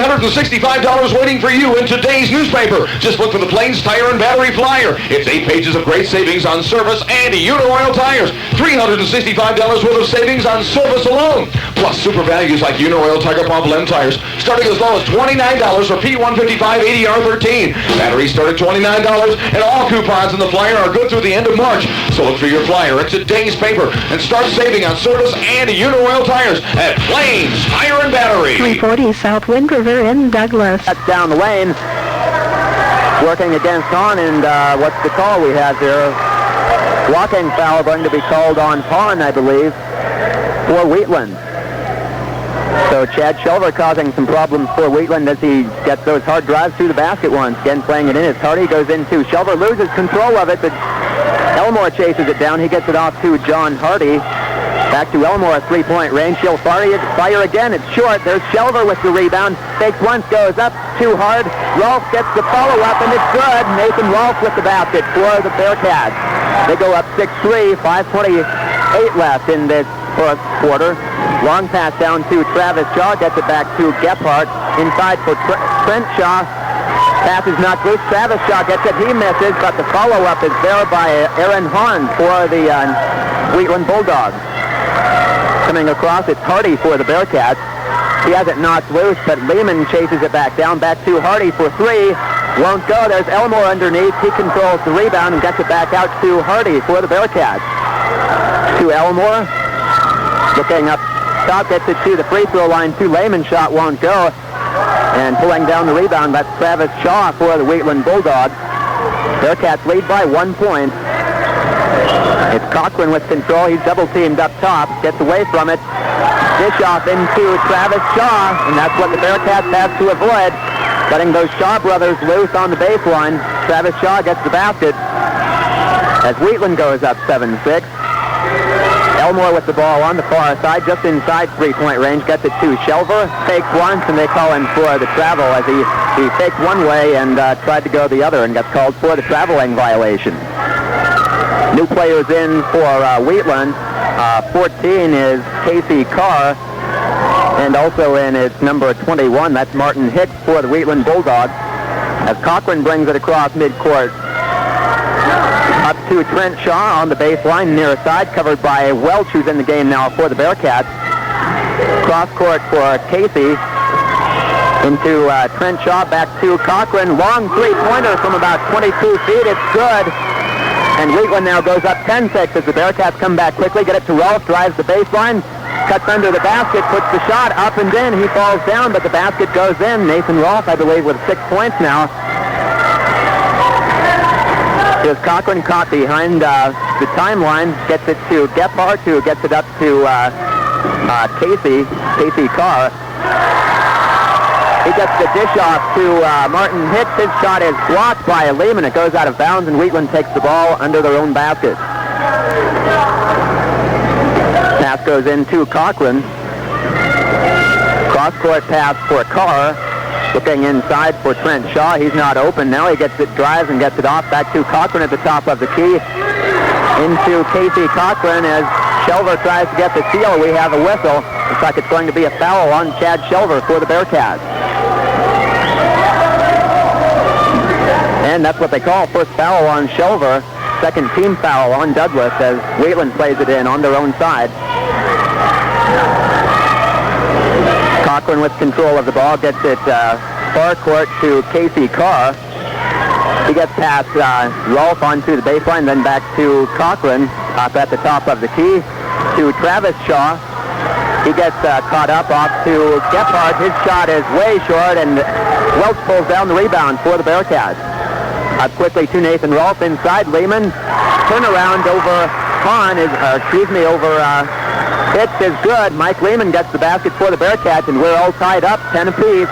$365 waiting for you in today's newspaper. Just look for the Plains Tire and Battery Flyer. It's 8 pages of great savings on service and Uno-Oil tires. $365 worth of savings on service alone. Plus super values like Uno-Oil Tiger Pump Lem tires, starting as low as $29 for P155 ADR13. Batteries start at $29, and all coupons in the flyer are good through the end of March. So look for your flyer in today's paper and start saving on service and Uno-Oil tires at Plains Tire and Battery. 340 South Wind River in Douglas. That's down the lane. Working against Hahn, and what's the call we have here? Walking foul going to be called on Hahn, I believe, for Wheatland. So Chad Shelver causing some problems for Wheatland as he gets those hard drives through the basket once. Again, playing it in as Hardy goes into. Shelver loses control of it, but Elmore chases it down. He gets it off to John Hardy. Back to Elmore, three-point range. He'll fire again. It's short. There's Shelver with the rebound. Fakes once, goes up too hard. Rolfe gets the follow-up, and it's good. Nathan Rolfe with the basket for the Bearcats. They go up 6-3, 5:28 left in this first quarter. Long pass down to Travis Shaw. Gets it back to Gephardt. Inside for Trent Shaw. Pass is knocked loose. Travis Shaw gets it. He misses, but the follow-up is there by Aaron Hahn for the Wheatland Bulldogs. Coming across, it's Hardy for the Bearcats. He has it knocked loose, but Lehman chases it back down. Back to Hardy for three. Won't go. There's Elmore underneath. He controls the rebound and gets it back out to Hardy for the Bearcats. To Elmore. Looking up top, gets it to the free throw line. To Lehman. Shot won't go. And pulling down the rebound, that's Travis Shaw for the Wheatland Bulldogs. Bearcats lead by 1 point. It's Cochran with control. He's double-teamed up top. Gets away from it. Dish off into Travis Shaw, and that's what the Bearcats have to avoid. Letting those Shaw brothers loose on the baseline. Travis Shaw gets the basket as Wheatland goes up 7-6. Elmore with the ball on the far side, just inside three-point range. Gets it to Shelver. Fakes once, and they call him for the travel as he faked one way and tried to go the other and gets called for the traveling violation. New players in for Wheatland. 14 is Casey Carr, and also in is number 21. That's Martin Hicks for the Wheatland Bulldogs. As Cochran brings it across midcourt. Up to Trent Shaw on the baseline, near side, covered by Welch, who's in the game now for the Bearcats. Cross court for Casey. Into Trent Shaw, back to Cochran. Long three-pointer from about 22 feet. It's good. And Wheatland now goes up 10-6 as the Bearcats come back quickly. Get it to Rolfe, drives the baseline, cuts under the basket, puts the shot up and in. He falls down, but the basket goes in. Nathan Rolfe, I believe, with 6 points now. Here's Cochran caught behind the timeline. Gets it to Gephardt, who gets it up to Casey Carr. He gets the dish off to Martin Hicks. His shot is blocked by Lehman. It goes out of bounds, and Wheatland takes the ball under their own basket. Pass goes into Cochran. Cross-court pass for Carr. Looking inside for Trent Shaw. He's not open now. He gets it, drives, and gets it off. Back to Cochran at the top of the key. Into Casey Cochran as Shelver tries to get the steal. We have a whistle. Looks like it's going to be a foul on Chad Shelver for the Bearcats. And that's what they call first foul on Shelver. Second team foul on Douglas as Wheatland plays it in on their own side. Cochran with control of the ball gets it far court to Casey Carr. He gets past Rolfe onto the baseline, then back to Cochran up at the top of the key to Travis Shaw. He gets caught up off to Gephardt. His shot is way short, and Welch pulls down the rebound for the Bearcats. Up quickly to Nathan Rolfe inside. Lehman. Turnaround over Hahn over Hicks is good. Mike Lehman gets the basket for the Bearcats, and we're all tied up, 10 apiece.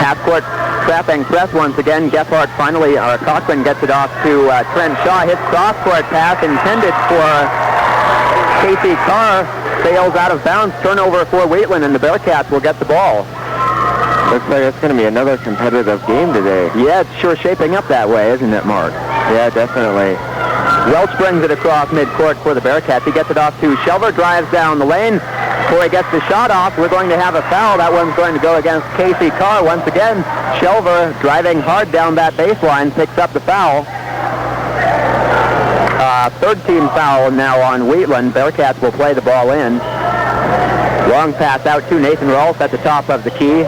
Half-court trapping press once again. Gephardt Cochran gets it off to Trent Shaw. Hits cross-court pass intended for Casey Carr. Sails out of bounds. Turnover for Wheatland, and the Bearcats will get the ball. Looks like it's going to be another competitive game today. Yeah, it's sure shaping up that way, isn't it, Mark? Yeah, definitely. Welch brings it across midcourt for the Bearcats. He gets it off to Shelver, drives down the lane, Before he gets the shot off, we're going to have a foul. That one's going to go against Casey Carr. Once again, Shelver driving hard down that baseline picks up the foul. Third team foul now on Wheatland. Bearcats will play the ball in. Long pass out to Nathan Rolfe at the top of the key.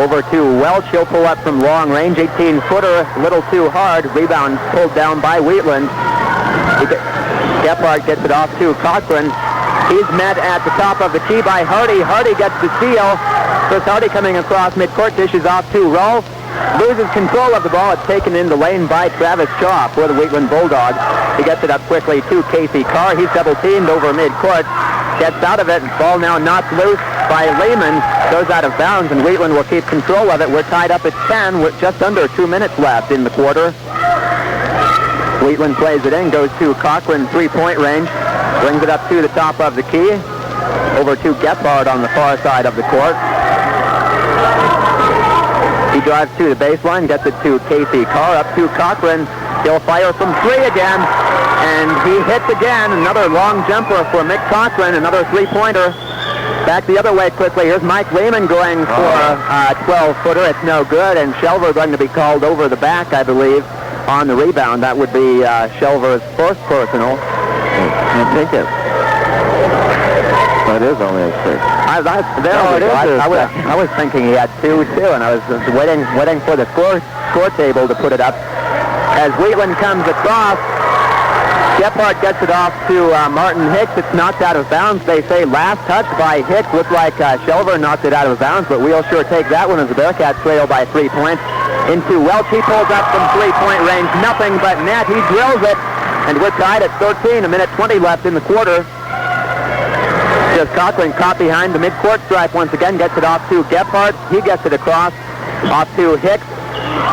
Over to Welch. He'll pull up from long range. 18-footer, a little too hard. Rebound pulled down by Wheatland. Gephardt gets it off to Cochran. He's met at the top of the key by Hardy. Hardy gets the steal. Chris Hardy coming across midcourt, dishes off to Rolfe. Loses control of the ball. It's taken in the lane by Travis Shaw for the Wheatland Bulldogs. He gets it up quickly to Casey Carr. He's double-teamed over midcourt. Gets out of it. Ball now knocked loose by Lehman. Goes out of bounds, and Wheatland will keep control of it. We're tied up at 10 with just under 2 minutes left in the quarter. Wheatland plays it in, goes to Cochran, three-point range. Brings it up to the top of the key. Over to Gephardt on the far side of the court. He drives to the baseline, gets it to Casey Carr, up to Cochran. He'll fire from three again, and he hits again. Another long jumper for Mick Cochran, another three-pointer. Back the other way quickly. Here's Mike Lehman going for a 12-footer. It's no good, and Shelver going to be called over the back, I believe, on the rebound. That would be Shelver's first personal. I think it. That is only a 6. I was thinking he had 2 too, and I was waiting for the score table to put it up. As Wheatland comes across, Gephardt gets it off to Martin Hicks. It's knocked out of bounds. They say last touch by Hicks. Looked like Shelver knocked it out of bounds, but we'll sure take that one as the Bearcats trail by 3 points. Into Welch. He pulls up from three-point range. Nothing but net. He drills it. And we're tied at 13, a minute 20 left in the quarter. Just Cochran caught behind the midcourt stripe once again, gets it off to Gephardt. He gets it across, off to Hicks.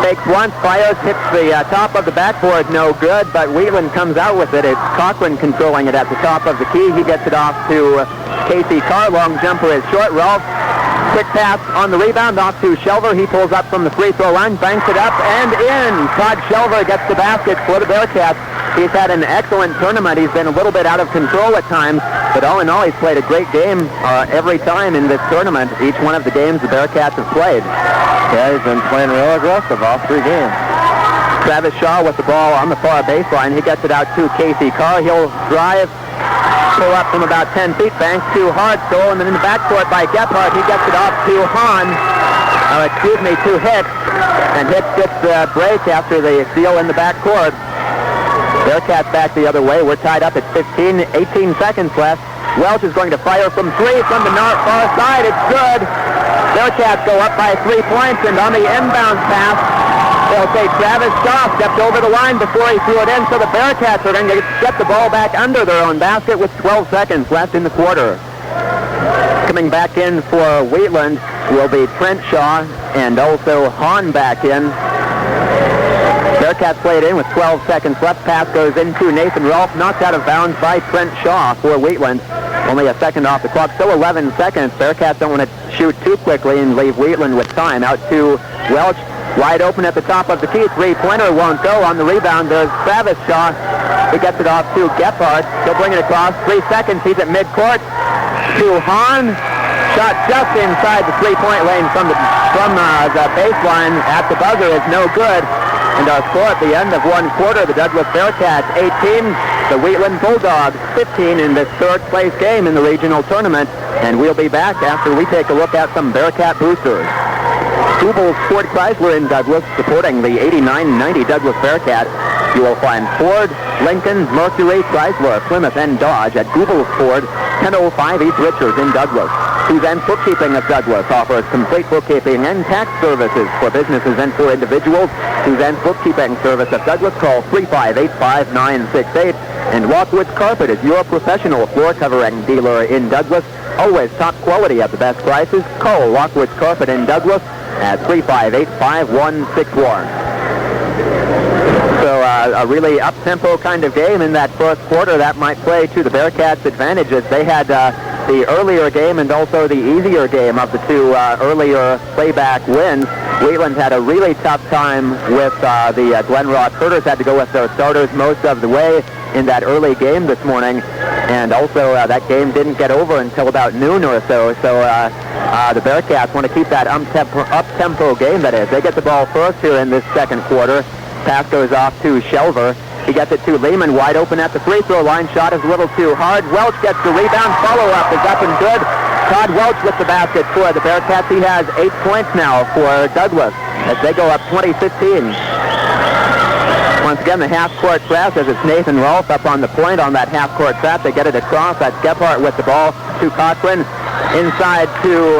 Takes once, fires, hits the top of the backboard, no good, but Wheatland comes out with it. It's Cochran controlling it at the top of the key. He gets it off to Casey Carr. Long jumper is short. Rolfe, quick pass on the rebound, off to Shelver. He pulls up from the free throw line, banks it up, and in. Todd Shelver gets the basket for the Bearcats. He's had an excellent tournament. He's been a little bit out of control at times, but all in all, he's played a great game every time in this tournament, each one of the games the Bearcats have played. Yeah, he's been playing real aggressive all 3 games. Travis Shaw with the ball on the far baseline. He gets it out to Casey Carr. He'll drive, pull up from about 10 feet, banks to Hardstole, and then in the backcourt by Gephardt. He gets it off to to Hicks, and Hicks gets the break after the steal in the backcourt. Bearcats back the other way. We're tied up at 15, 18 seconds left. Welch is going to fire from 3 from the far side. It's good. Bearcats go up by 3 points, and on the inbound pass, they'll say Travis Shaw stepped over the line before he threw it in, so the Bearcats are going to get the ball back under their own basket with 12 seconds left in the quarter. Coming back in for Wheatland will be Trent Shaw, and also Hahn back in. Bearcats play it in with 12 seconds left. Pass goes into Nathan Rolfe, knocked out of bounds by Trent Shaw for Wheatland. Only a second off the clock, still 11 seconds. Bearcats don't want to shoot too quickly and leave Wheatland with time. Out to Welch, wide open at the top of the key. Three-pointer won't go. On the rebound, there's Travis Shaw. He gets it off to Gephardt. He'll bring it across. 3 seconds. He's at midcourt. To Hahn. Shot just inside the three-point lane from the baseline at the buzzer is no good. And our score at the end of one quarter, the Douglas Bearcats 18, the Wheatland Bulldogs 15 in this third-place game in the regional tournament. And we'll be back after we take a look at some Bearcat boosters. Goebel's Ford Chrysler in Douglas, supporting the 89-90 Douglas Bearcats. You will find Ford, Lincoln, Mercury, Chrysler, Plymouth, and Dodge at Goebel's Ford, 1005 East Richards in Douglas. Suzanne Bookkeeping of Douglas offers complete bookkeeping and tax services for businesses and for individuals. Suzanne's Bookkeeping Service of Douglas. Call 358-5968. And Lockwood's Carpet is your professional floor covering dealer in Douglas. Always top quality at the best prices. Call Lockwood's Carpet in Douglas at 358-5161. So a really up-tempo kind of game in that first quarter. That might play to the Bearcats' advantages. They had the earlier game and also the easier game of the two earlier playback wins. Wheatland had a really tough time with the Glenrock Herders, had to go with their starters most of the way in that early game this morning. And also that game didn't get over until about noon or so. So the Bearcats want to keep that up-tempo game, that is. They get the ball first here in this second quarter. Pass goes off to Shelver. He gets it to Lehman, wide open at the free throw line. Shot is a little too hard. Welch gets the rebound. Follow-up is up and good. Todd Welch with the basket for the Bearcats. He has 8 points now for Douglas as they go up 20-15. Once again, the half-court press as it's Nathan Rolfe up on the point on that half-court trap. They get it across. That's Gephardt with the ball to Cochran. Inside to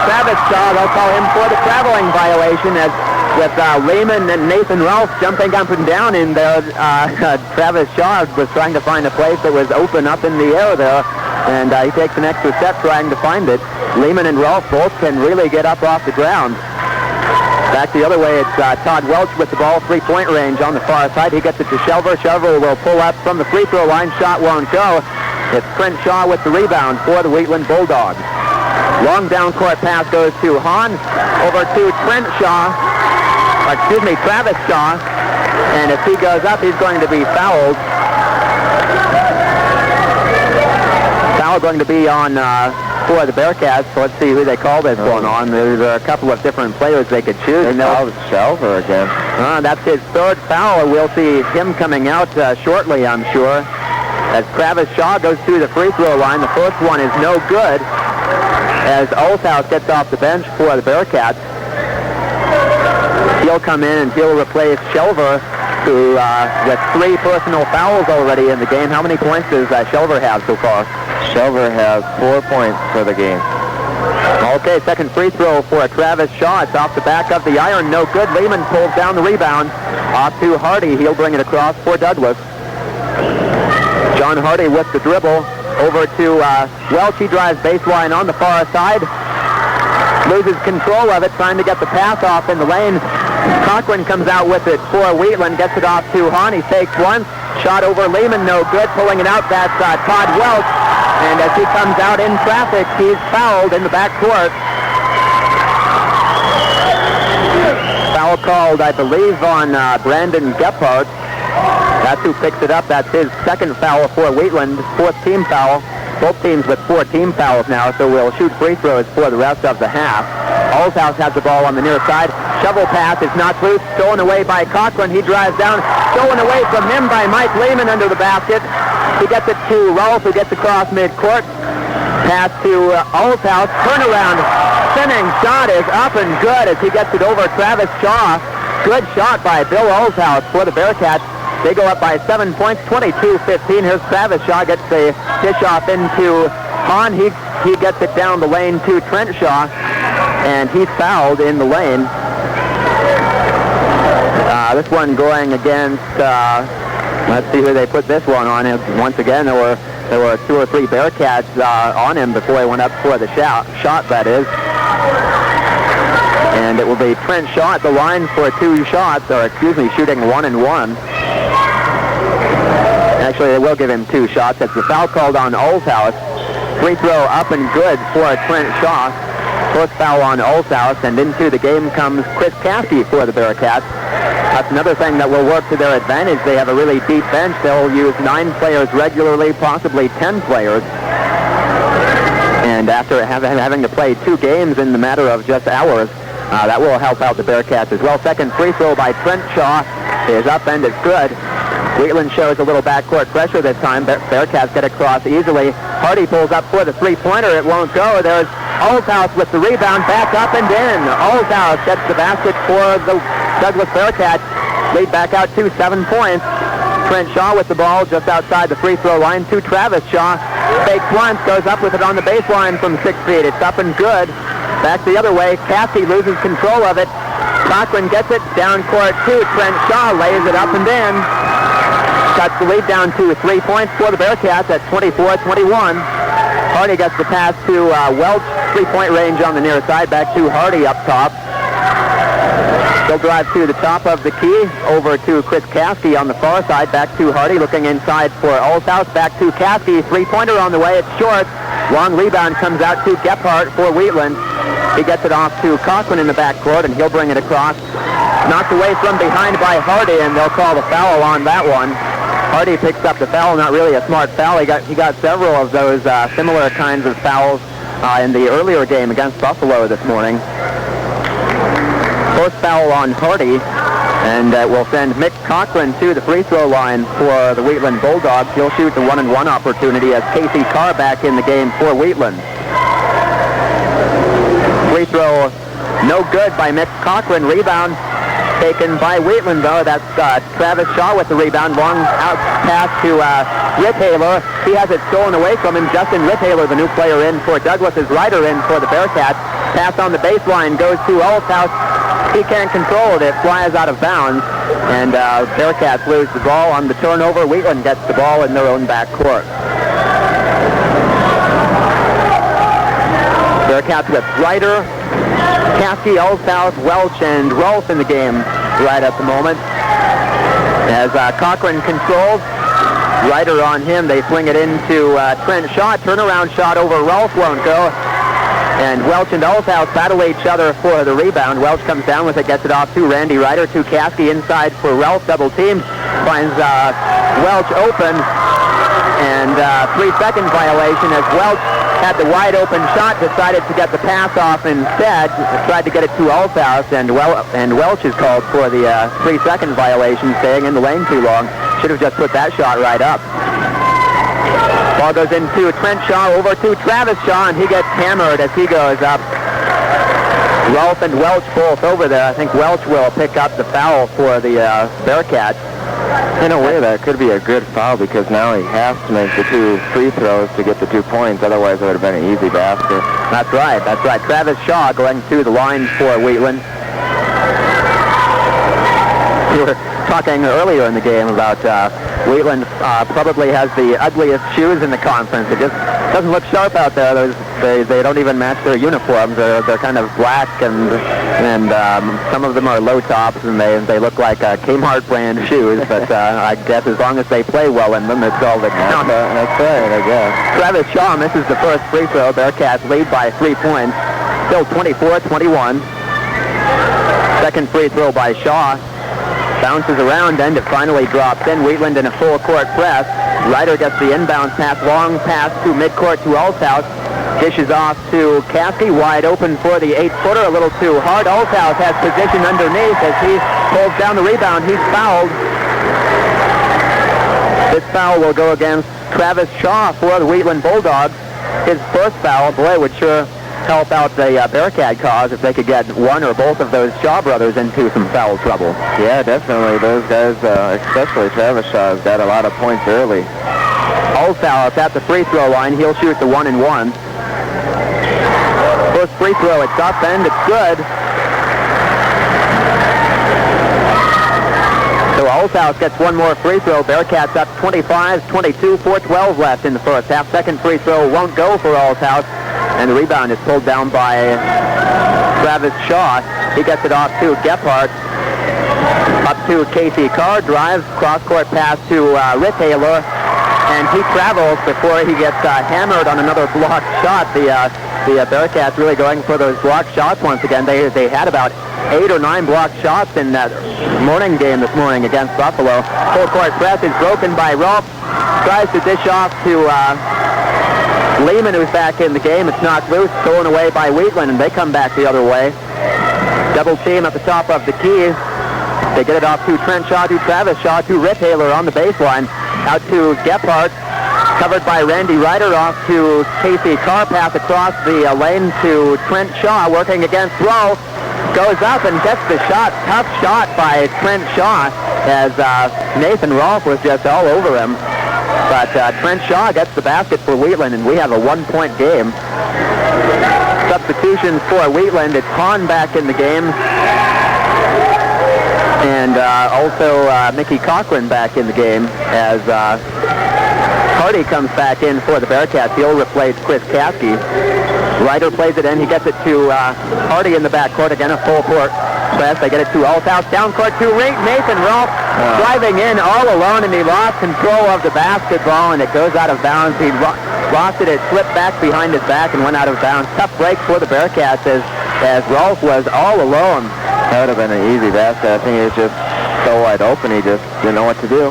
Travis Shaw. They'll call him for the traveling violation as with Lehman and Nathan Rolfe jumping up and down in there. Travis Shaw was trying to find a place that was open up in the air there, and he takes an extra step trying to find it. Lehman and Rolfe both can really get up off the ground. Back the other way, it's Todd Welch with the ball, three-point range on the far side. He gets it to Shelver. Shelver will pull up from the free throw line. Shot won't go. It's Trent Shaw with the rebound for the Wheatland Bulldogs. Long down court pass goes to Hahn. Over to Travis Shaw. And if he goes up, he's going to be fouled. Foul going to be on for the Bearcats. So let's see who they call this one on. There's a couple of different players they could choose. They called Shelver again. That's his third foul. We'll see him coming out shortly, I'm sure. As Travis Shaw goes through the free throw line, the first one is no good. As Olshouse gets off the bench for the Bearcats. He'll come in and he'll replace Shelver, who with 3 personal fouls already in the game. How many points does Shelver have so far? Shelver has 4 points for the game. Okay, second free throw for Travis Shaw. It's off the back of the iron. No good. Lehman pulls down the rebound. Off to Hardy. He'll bring it across for Douglas. John Hardy with the dribble. Over to Welch. He drives baseline on the far side. Loses control of it, trying to get the pass off in the lane. Cochran comes out with it for Wheatland. Gets it off to Hahn. He fakes once. Shot over Lehman. No good. Pulling it out. That's Todd Welch. And as he comes out in traffic, he's fouled in the backcourt. Foul called, I believe, on Brandon Gephardt. That's who picks it up. That's his second foul for Wheatland, 4th team foul. Both teams with 4 team fouls now, so we'll shoot free throws for the rest of the half. Olshouse has the ball on the near side. Shovel pass is not loose. Stolen away by Cochran. He drives down. Stolen away from him by Mike Lehman under the basket. He gets it to Rolfe, who gets across midcourt. Pass to Olshouse. Turnaround. Spinning shot is up and good as he gets it over Travis Shaw. Good shot by Bill Olshouse for the Bearcats. They go up by 7 points, 22-15. Here's Travis Shaw, gets the dish off into Hahn. He gets it down the lane to Trent Shaw, and he's fouled in the lane. This one going against, let's see who they put this one on. Once again, there were 2 or 3 Bearcats on him before he went up for the shot, that is. And it will be Trent Shaw at the line for 2 shots, shooting 1 and 1. Actually, they will give him 2 shots. That's the foul called on Olshouse. Free throw up and good for Trent Shaw. First foul on Olshouse, and into the game comes Chris Caskey for the Bearcats. That's another thing that will work to their advantage. They have a really deep bench. They'll use 9 players regularly, possibly 10 players. And after having to play 2 games in the matter of just hours, that will help out the Bearcats as well. Second free throw by Trent Shaw is up and it's good. Wheatland shows a little backcourt pressure this time. Bearcats get across easily. Hardy pulls up for the three-pointer. It won't go. There's Olshouse with the rebound. Back up and in. Olshouse gets the basket for the Douglas Bearcats. Lead back out to 7 points. Trent Shaw with the ball just outside the free throw line to Travis Shaw. Fakes once, goes up with it on the baseline from 6 feet. It's up and good. Back the other way. Caskey loses control of it. Cochran gets it down court to Trent Shaw. Lays it up and in. Cuts the lead down to 3 points for the Bearcats at 24-21. Hardy gets the pass to Welch. 3-point range on the near side. Back to Hardy up top. He'll drive to the top of the key. Over to Chris Caskey on the far side. Back to Hardy looking inside for Olshouse. Back to Caskey. 3-pointer on the way. It's short. Long rebound comes out to Gephardt for Wheatland. He gets it off to Cochran in the backcourt, and he'll bring it across. Knocked away from behind by Hardy, and they'll call the foul on that one. Hardy picks up the foul, not really a smart foul. He got several of those similar kinds of fouls in the earlier game against Buffalo this morning. First foul on Hardy, and will send Mick Cochran to the free throw line for the Wheatland Bulldogs. He'll shoot the 1-and-1 opportunity as Casey Carr back in the game for Wheatland. Free throw no good by Mick Cochran. Rebound taken by Wheatland, though. That's Travis Shaw with the rebound. Long out pass to Rithaler. He has it stolen away from him. Justin Rithaler, the new player in for Douglas, is Ryder in for the Bearcats. Pass on the baseline goes to Olshouse. He can't control it. It flies out of bounds, and Bearcats lose the ball on the turnover. Wheatland gets the ball in their own backcourt. Bearcats with Ryder, Caskey, Olshouse, Welch, and Rolfe in the game right at the moment. As Cochran controls, Ryder on him. They swing it into Trent Shaw. Turnaround shot over Rolfe won't go. And Welch and Olshouse battle each other for the rebound. Welch comes down with it, gets it off to Randy Ryder, to Caskey inside for Rolfe. Double team. Finds Welch open. And 3-second violation as Welch had the wide open shot, decided to get the pass off instead, tried to get it to Olshouse, and Welch is called for the 3-second violation, staying in the lane too long. Should have just put that shot right up. Ball goes into Trent Shaw, over to Travis Shaw, and he gets hammered as he goes up. Rolfe and Welch both over there. I think Welch will pick up the foul for the Bearcats. In a way, that could be a good foul because now he has to make the 2 free throws to get the 2 points. Otherwise, it would have been an easy basket. That's right. Travis Shaw going to the line for Wheatland. We were talking earlier in the game about Wheatland probably has the ugliest shoes in the conference. It just doesn't look sharp out there. They don't even match their uniforms. They're kind of black, and some of them are low tops, and they look like Kmart brand shoes. But I guess as long as they play well in them, it's all that counts. That's right, I guess. Travis Shaw misses the first free throw. Bearcats lead by 3 points. Still 24-21. Second free throw by Shaw. Bounces around, and it finally drops in. Wheatland in a full court press. Ryder gets the inbound pass, long pass to midcourt to Olshouse. Dishes off to Caskey, wide open for the 8-footer, a little too hard. Olshouse has position underneath as he pulls down the rebound. He's fouled. This foul will go against Travis Shaw for the Wheatland Bulldogs. His first foul, boy, would sure help out the Bearcat cause if they could get one or both of those Shaw brothers into some foul trouble. Yeah, definitely. Those guys, especially Travis Shaw, has got a lot of points early. Olshouse at the free throw line. He'll shoot the 1-and-1. First free throw, it's up, and it's good. So Olshouse gets one more free throw. Bearcats up 25-22, 4:12 left in the first half. Second free throw won't go for Olshouse. And the rebound is pulled down by Travis Shaw. He gets it off to Gephardt. Up to Casey Carr. Drives. Cross-court pass to Rithaler. And he travels before he gets hammered on another blocked shot. The Bearcats really going for those blocked shots once again. They had about 8 or 9 blocked shots in that morning game this morning against Buffalo. Full-court press is broken by Rolfe. Tries to dish off to Lehman, who's back in the game. It's knocked loose, stolen away by Wheatland, and they come back the other way. Double team at the top of the key. They get it off to Trent Shaw, to Travis Shaw, to Rithaler on the baseline. Out to Gephardt, covered by Randy Ryder, off to Casey Carr. Pass across the lane to Trent Shaw, working against Rolfe. Goes up and gets the shot. Tough shot by Trent Shaw, as Nathan Rolfe was just all over him. But Trent Shaw gets the basket for Wheatland, and we have a 1-point game. Substitutions for Wheatland. It's Hahn back in the game. And also Mickey Cochran back in the game as Hardy comes back in for the Bearcats. He'll replace Chris Caskey. Ryder plays it in. He gets it to Hardy in the backcourt. Again, a full court press. They get it to Olshouse. Down court to Nathan Rolfe. driving in all alone, and he lost control of the basketball, and it goes out of bounds. He lost it. It slipped back behind his back and went out of bounds. Tough break for the Bearcats as Rolf was all alone. That would have been an easy basket. I think he was just so wide open, he just didn't know what to do.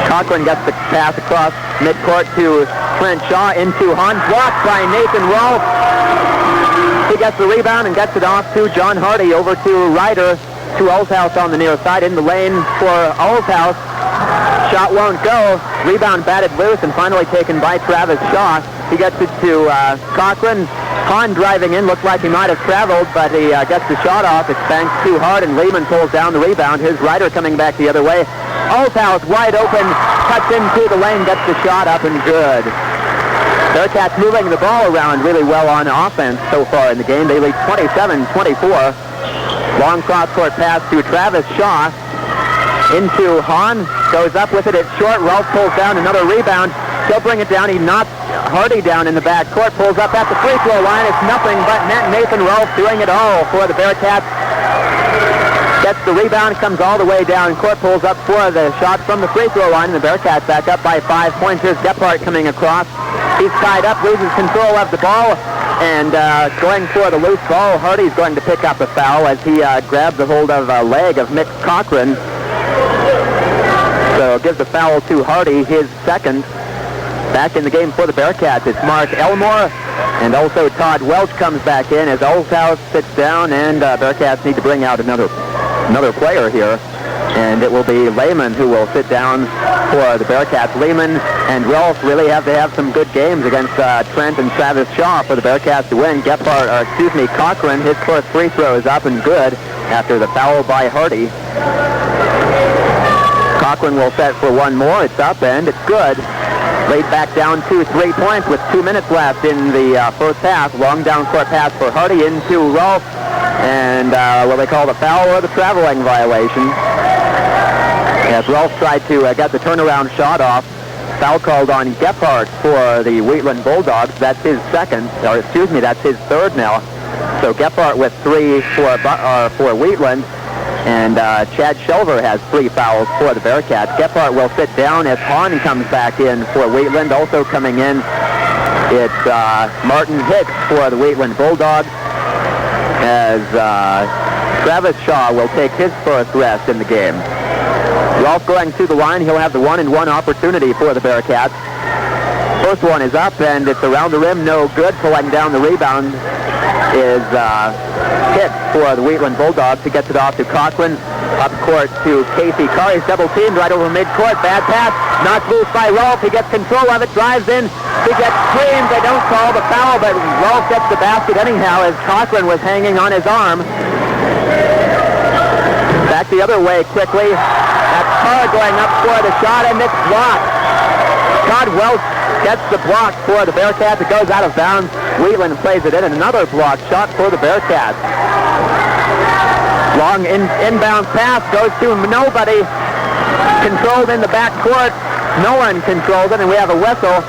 Cochran gets the pass across midcourt to Trent Shaw into Hahn. Blocked by Nathan Rolf. He gets the rebound and gets it off to John Hardy. Over to Ryder, to Olshouse on the near side. In the lane for Olshouse. Shot won't go. Rebound batted loose and finally taken by Travis Shaw. He gets it to Cochran. Hahn driving in, looked like he might have traveled, but he gets the shot off. It's banked too hard, and Lehman pulls down the rebound. Here's Ryder coming back the other way. Olshouse wide open, cuts into the lane, gets the shot up and good. Bearcats moving the ball around really well on offense so far in the game. They lead 27-24. Long cross-court pass to Travis Shaw. Into Hahn, goes up with it. It's short. Rolf pulls down another rebound. He'll bring it down. He knocks Hardy down in the back court. Pulls up at the free throw line. It's nothing but net. Nathan Rolf doing it all for the Bearcats. Gets the rebound, comes all the way down court, pulls up for the shot from the free throw line, and the Bearcats back up by 5 points. Here's Gephardt coming across. He's tied up, loses control of the ball, and going for the loose ball. Hardy's going to pick up a foul as he grabs a hold of a leg of Mick Cochran. So gives the foul to Hardy, his second. Back in the game for the Bearcats, it's Mark Elmore, and also Todd Welch comes back in as Olshouse sits down, and Bearcats need to bring out another player here, and it will be Lehman who will sit down for the Bearcats. Lehman and Rolf really have to have some good games against Trent and Travis Shaw for the Bearcats to win. Cochran, his first free throw is up and good after the foul by Hardy. Cochran will set for one more. It's up and it's good. Laid back down to 3 points with 2 minutes left in the first half. Long down court pass for Hardy into Rolf. And what they call the foul or the traveling violation. As Rolf tried to get the turnaround shot off. Foul called on Gephardt for the Wheatland Bulldogs. That's his that's his third now. So Gephardt with 3 for Wheatland. And Chad Shelver has 3 fouls for the Bearcats. Gephardt will sit down as Hahn comes back in for Wheatland. Also coming in, it's Martin Hicks for the Wheatland Bulldogs. As Travis Shaw will take his first rest in the game. Rolf going to the line. He'll have the 1-and-1 opportunity for the Bearcats. First one is up, and it's around the rim. No good. Pulling down the rebound is Hicks for the Wheatland Bulldogs. He gets it off to Cochran. Up court to Casey Carr. He's double teamed right over midcourt. Bad pass. Knocked loose by Rolf. He gets control of it. Drives in. He gets screamed. They don't call the foul, but Rolf gets the basket anyhow as Cochran was hanging on his arm. Back the other way quickly. That's Carr going up for the shot, and it's blocked. Todd Welch gets the block for the Bearcats. It goes out of bounds. Wheatland plays it in, and another block shot for the Bearcats. Long inbound pass goes to nobody. Controlled in the back court. No one controlled it, and we have a whistle.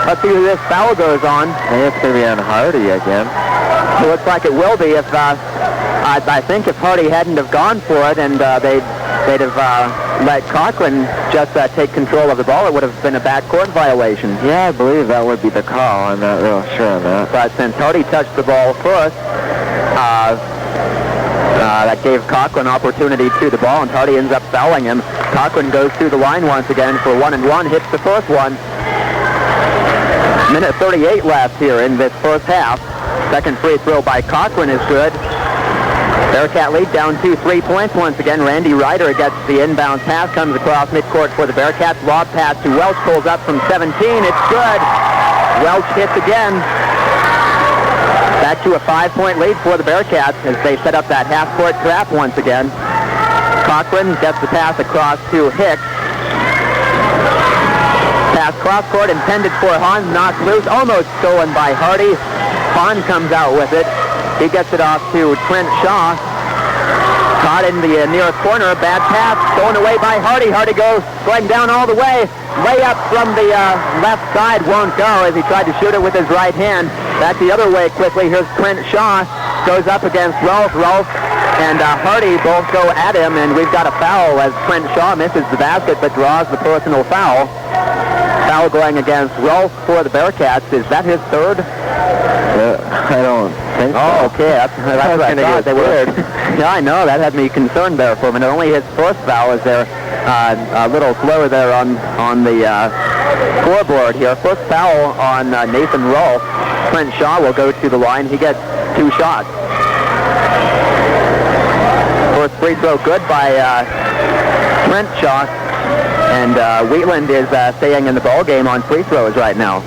Let's see who this foul goes on. And it's going to be on Hardy again. It looks like it will be. I think if Hardy hadn't have gone for it and they'd have let Cochran just take control of the ball, it would have been a backcourt violation. Yeah, I believe that would be the call. I'm not real sure on that. But since Hardy touched the ball first, that gave Cochran opportunity to the ball, and Hardy ends up fouling him. Cochran goes to the line once again for 1-and-1, hits the first one. Minute 38 left here in this first half. Second free throw by Cochran is good. Bearcat lead down to 3 points once again. Randy Ryder gets the inbound pass, comes across midcourt for the Bearcats. Lob pass to Welch, pulls up from 17. It's good. Welch hits again. Back to a 5-point lead for the Bearcats as they set up that half-court trap once again. Cochran gets the pass across to Hicks. Pass cross-court intended for Hahn, knocked loose, almost stolen by Hardy. Hahn comes out with it. He gets it off to Trent Shaw. Caught in the near corner. Bad pass. Thrown away by Hardy. Hardy going down all the way. Layup from the left side won't go as he tried to shoot it with his right hand. Back the other way quickly. Here's Trent Shaw. Goes up against Rolf. Rolf and Hardy both go at him, and we've got a foul as Trent Shaw misses the basket but draws the personal foul. Foul going against Rolf for the Bearcats. Is that his third? I don't think so. Oh, okay. That's what I thought. They were. Yeah, I know. That had me concerned there for a minute. Only his first foul. Is there a little slower there on the scoreboard here. First foul on Nathan Rolf. Trent Shaw will go to the line. He gets 2 shots. First free throw good by Trent Shaw. And Wheatland is staying in the ball game on free throws right now.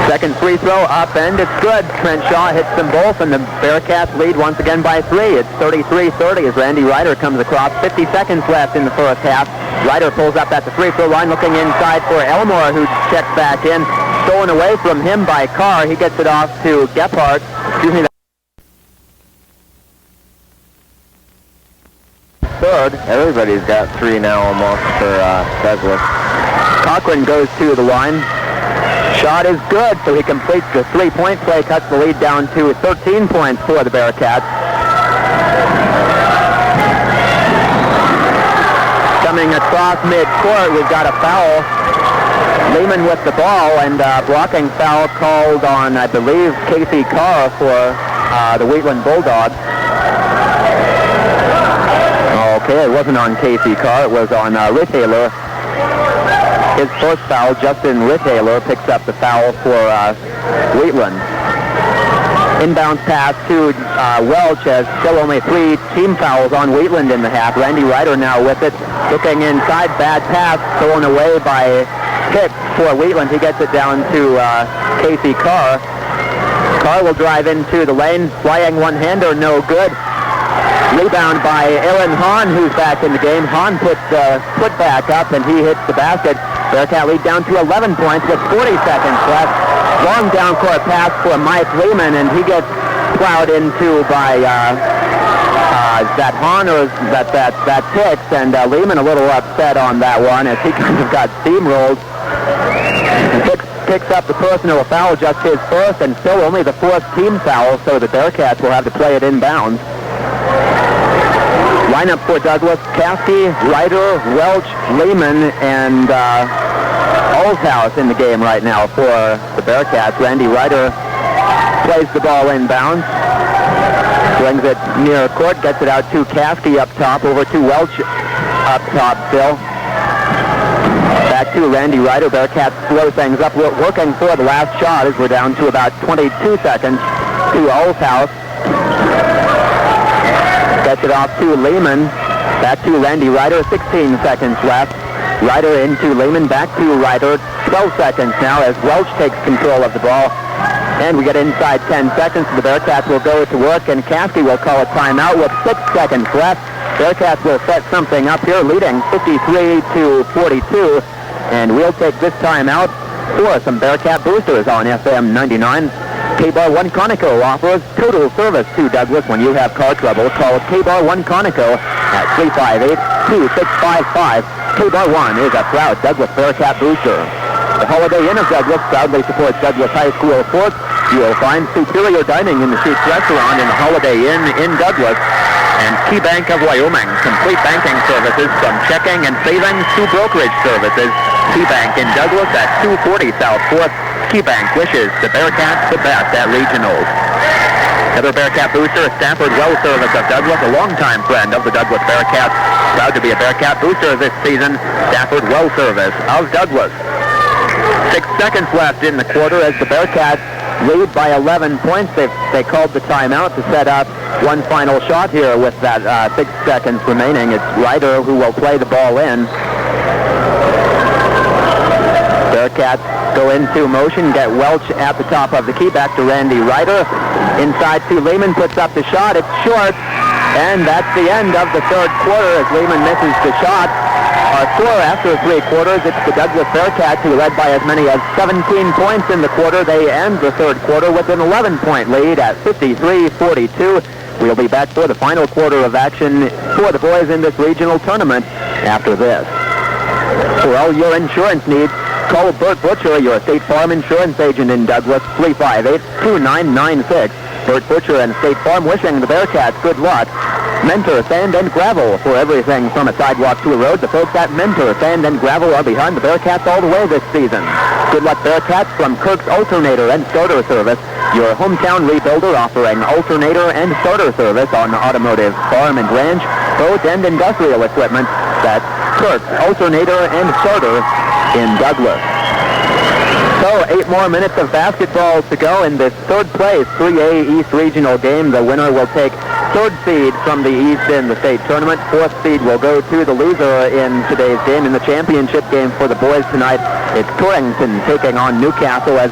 Second free throw up, and it's good. Trent Shaw hits them both, and the Bearcats lead once again by 3. It's 33-30 as Randy Ryder comes across. 50 seconds left in the first half. Ryder pulls up at the free throw line, looking inside for Elmore, who checks back in. Stolen away from him by Carr. He gets it off to Gephardt. Third. Everybody's got 3 now almost for Douglas. Cochran goes to the line. Shot is good, so he completes the 3-point play, cuts the lead down to 13 points for the Bearcats. Coming across midcourt, we've got a foul. Lehman with the ball, and blocking foul called on, I believe, Casey Carr for the Wheatland Bulldogs. Okay, it wasn't on Casey Carr, it was on Rithaler. His first foul, Justin Rithaler, picks up the foul for Wheatland. Inbounds pass to Welch, as still only 3 team fouls on Wheatland in the half. Randy Ryder now with it, looking inside, bad pass, thrown away by Hicks for Wheatland. He gets it down to Casey Carr. Carr will drive into the lane, flying one-hander, no good. Rebound by Aaron Hahn, who's back in the game. Hahn puts the foot back up, and he hits the basket. Bearcat lead down to 11 points with 40 seconds left. Long down-court pass for Mike Lehman, and he gets plowed into by that Hahn or that Hicks, and Lehman a little upset on that one as he kind of got steamrolled. Hicks picks up the personal foul, just his first, and still only the 4th team foul, so the Bearcats will have to play it inbounds. Lineup for Douglas: Caskey, Ryder, Welch, Lehman, and Olshouse in the game right now for the Bearcats. Randy Ryder plays the ball inbounds, brings it near court, gets it out to Caskey up top, over to Welch up top still. Back to Randy Ryder. Bearcats slow things up, working for the last shot as we're down to about 22 seconds to Olshouse. Gets it off to Lehman. Back to Randy Ryder. 16 seconds left. Ryder into Lehman. Back to Ryder. 12 seconds now as Welch takes control of the ball. And we get inside 10 seconds. The Bearcats will go to work, and Caskey will call a timeout with 6 seconds left. Bearcats will set something up here, leading 53-42. And we'll take this timeout for some Bearcat boosters on FM 99. K-Bar 1 Conoco offers total service to Douglas. When you have car trouble, call K-Bar 1 Conoco at 358-2655. K-Bar 1 is a proud Douglas Bearcat booster. The Holiday Inn of Douglas proudly supports Douglas High School sports. You will find superior dining in the Sheets Restaurant in the Holiday Inn in Douglas. And Key Bank of Wyoming, complete banking services from checking and savings to brokerage services. Key Bank in Douglas at 240 South 4th. Key Bank wishes the Bearcats the best at regionals. Another Bearcat booster, Stafford Well Service of Douglas, a longtime friend of the Douglas Bearcats. Proud to be a Bearcat booster this season, Stafford Well Service of Douglas. 6 seconds left in the quarter as the Bearcats lead by 11 points. They called the timeout to set up one final shot here with that 6 seconds remaining. It's Ryder who will play the ball in. Bearcats go into motion, get Welch at the top of the key, back to Randy Ryder. Inside to Lehman, puts up the shot, it's short, and that's the end of the third quarter as Lehman misses the shot. Our score after 3 quarters, it's the Douglas Bearcats who led by as many as 17 points in the quarter. They end the third quarter with an 11-point lead at 53-42. We'll be back for the final quarter of action for the boys in this regional tournament after this. For all your insurance needs, Call Bert Butcher, your State Farm insurance agent in Douglas, 358-2996. Bert Butcher and State Farm wishing the Bearcats good luck. Mentor Sand and Gravel for everything from a sidewalk to a road. The folks at Mentor Sand and Gravel are behind the Bearcats all the way this season. Good luck, Bearcats, from Kirk's Alternator and Starter Service, your hometown rebuilder offering alternator and starter service on automotive, farm and ranch, boat and industrial equipment. That's Kirk's Alternator and Starter in Douglas. So 8 more minutes of basketball to go in this third place 3A East Regional game. The winner will take third seed from the East in the state tournament. Fourth seed will go to the loser in today's game. In the championship game for the boys tonight, it's Torrington taking on Newcastle as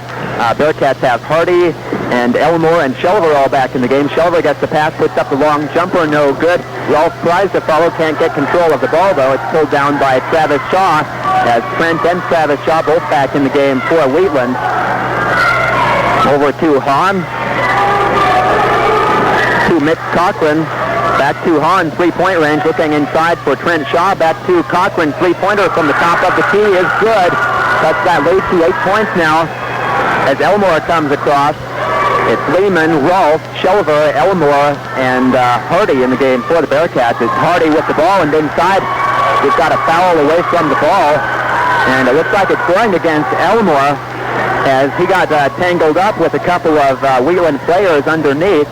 Bearcats have Hardy and Elmore and Shelver all back in the game. Shelver gets the pass, puts up the long jumper, no good. Rolf tries to follow, can't get control of the ball though. It's pulled down by Travis Shaw as Trent and Travis Shaw both back in the game for Wheatland. Over to Hahn. To Mitch Cochran. Back to Hahn, three-point range, looking inside for Trent Shaw. Back to Cochran, three-pointer from the top of the key is good. That's that lead to 8 points now as Elmore comes across. It's Lehman, Rolf, Shelver, Elmore, and Hardy in the game for the Bearcats. It's Hardy with the ball, and inside we've got a foul away from the ball. And it looks like it's going against Elmore as he got tangled up with a couple of Wheatland players underneath.